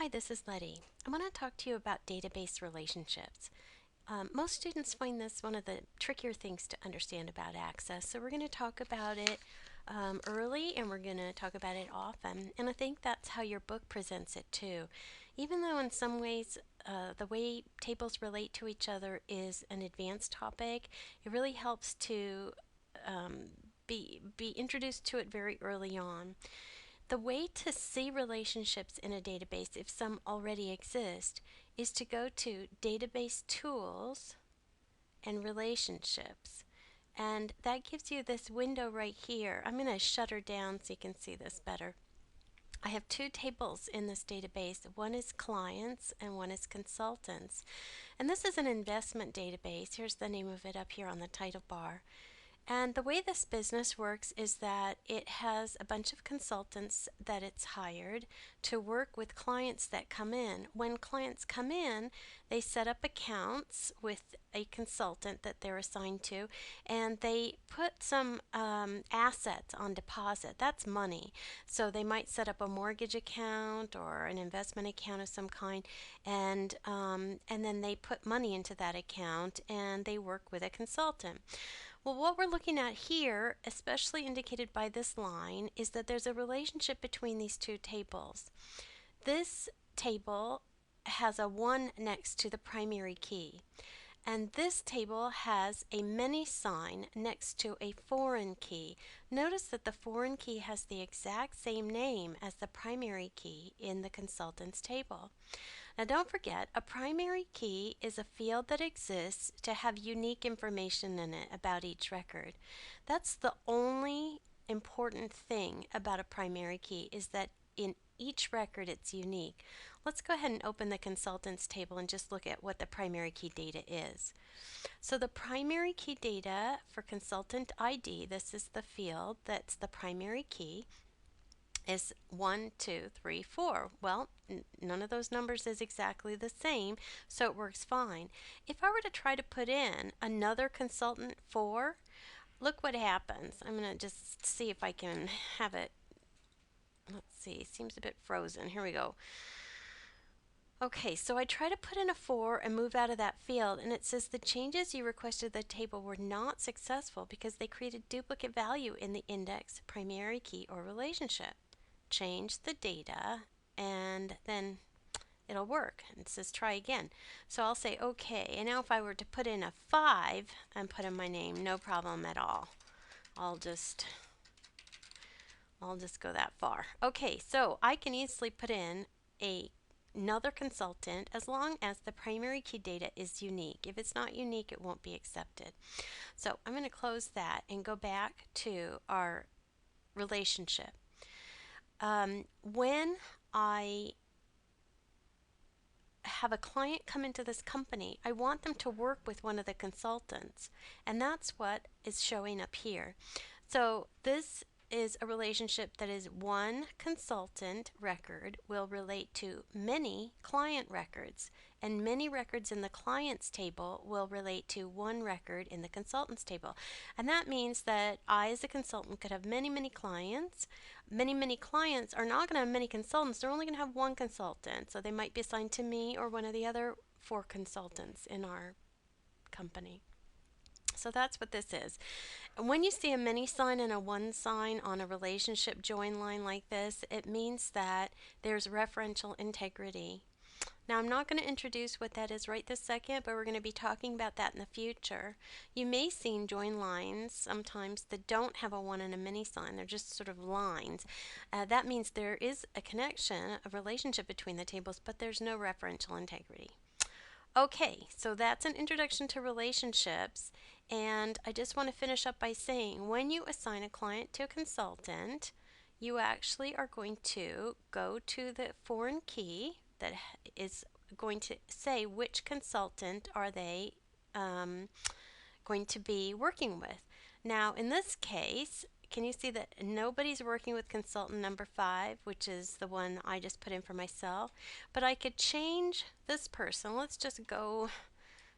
Hi, this is Letty. I want to talk to you about database relationships. Most students find this one of the trickier things to understand about Access, so we're going to talk about it early and we're going to talk about it often. And I think that's how your book presents it too. Even though in some ways the way tables relate to each other is an advanced topic, it really helps to be introduced to it very early on. The way to see relationships in a database, if some already exist, is to go to Database Tools and Relationships. And that gives you this window right here. I'm going to shut her down so you can see this better. I have two tables in this database. One is clients and one is consultants. And this is an investment database. Here's the name of it up here on the title bar. And the way this business works is that it has a bunch of consultants that it's hired to work with clients that come in. When clients come in, they set up accounts with a consultant that they're assigned to, and they put some assets on deposit. That's money. So they might set up a mortgage account or an investment account of some kind, and then they put money into that account and they work with a consultant. Well, what we're looking at here, especially indicated by this line, is that there's a relationship between these two tables. This table has a 1 next to the primary key, and this table has a many sign next to a foreign key. Notice that the foreign key has the exact same name as the primary key in the consultants table. Now don't forget, a primary key is a field that exists to have unique information in it about each record. That's the only important thing about a primary key, is that in each record it's unique. Let's go ahead and open the consultants table and just look at what the primary key data is. So the primary key data for consultant ID, this is the field that's the primary key, is 1, 2, 3, 4. Well, none of those numbers is exactly the same, so it works fine. If I were to try to put in another consultant 4, look what happens. I'm going to just see if I can have it. Let's see, seems a bit frozen. Here we go. Okay, so I try to put in a 4 and move out of that field, and it says the changes you requested the table were not successful because they created duplicate value in the index, primary key, or relationship. Change the data, and then it'll work. It says try again. So I'll say okay, and now if I were to put in a 5 and put in my name, no problem at all. I'll just go that far. Okay, so I can easily put in another consultant as long as the primary key data is unique. If it's not unique, it won't be accepted. So I'm going to close that and go back to our relationship. When I have a client come into this company, I want them to work with one of the consultants, and that's what is showing up here. So this is a relationship that is one consultant record will relate to many client records, and many records in the clients table will relate to one record in the consultants table. And that means that I, as a consultant, could have many clients. Many clients are not going to have many consultants. They're only going to have one consultant. So they might be assigned to me or one of the other 4 consultants in our company. So that's what this is. When you see a many sign and a 1 sign on a relationship join line like this, it means that there's referential integrity. Now, I'm not going to introduce what that is right this second, but we're going to be talking about that in the future. You may see join lines sometimes that don't have a 1 and a many sign. They're just sort of lines. That means there is a connection, a relationship between the tables, but there's no referential integrity. Okay, so that's an introduction to relationships, and I just want to finish up by saying when you assign a client to a consultant, you actually are going to go to the foreign key that is going to say which consultant are they going to be working with. Now, in this case, can you see that nobody's working with consultant number 5, which is the one I just put in for myself? But I could change this person. Let's just go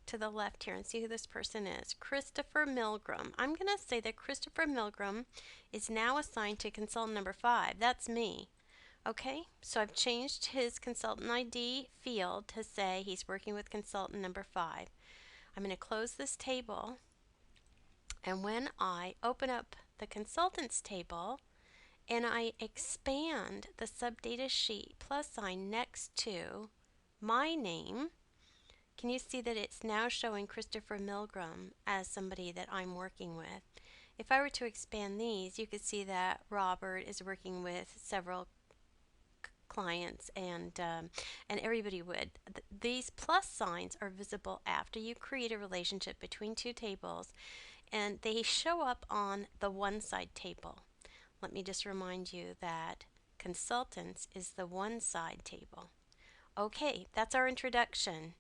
to the left here and see who this person is. Christopher Milgram. I'm going to say that Christopher Milgram is now assigned to consultant number 5. That's me. Okay, so I've changed his consultant ID field to say he's working with consultant number 5. I'm going to close this table, and when I open up the consultants table and I expand the subdata sheet plus sign next to my name, can you see that it's now showing Christopher Milgram as somebody that I'm working with? If I were to expand these, you could see that Robert is working with several clients, and everybody would. These plus signs are visible after you create a relationship between two tables, and they show up on the one side table. Let me just remind you that consultants is the one side table. Okay, that's our introduction.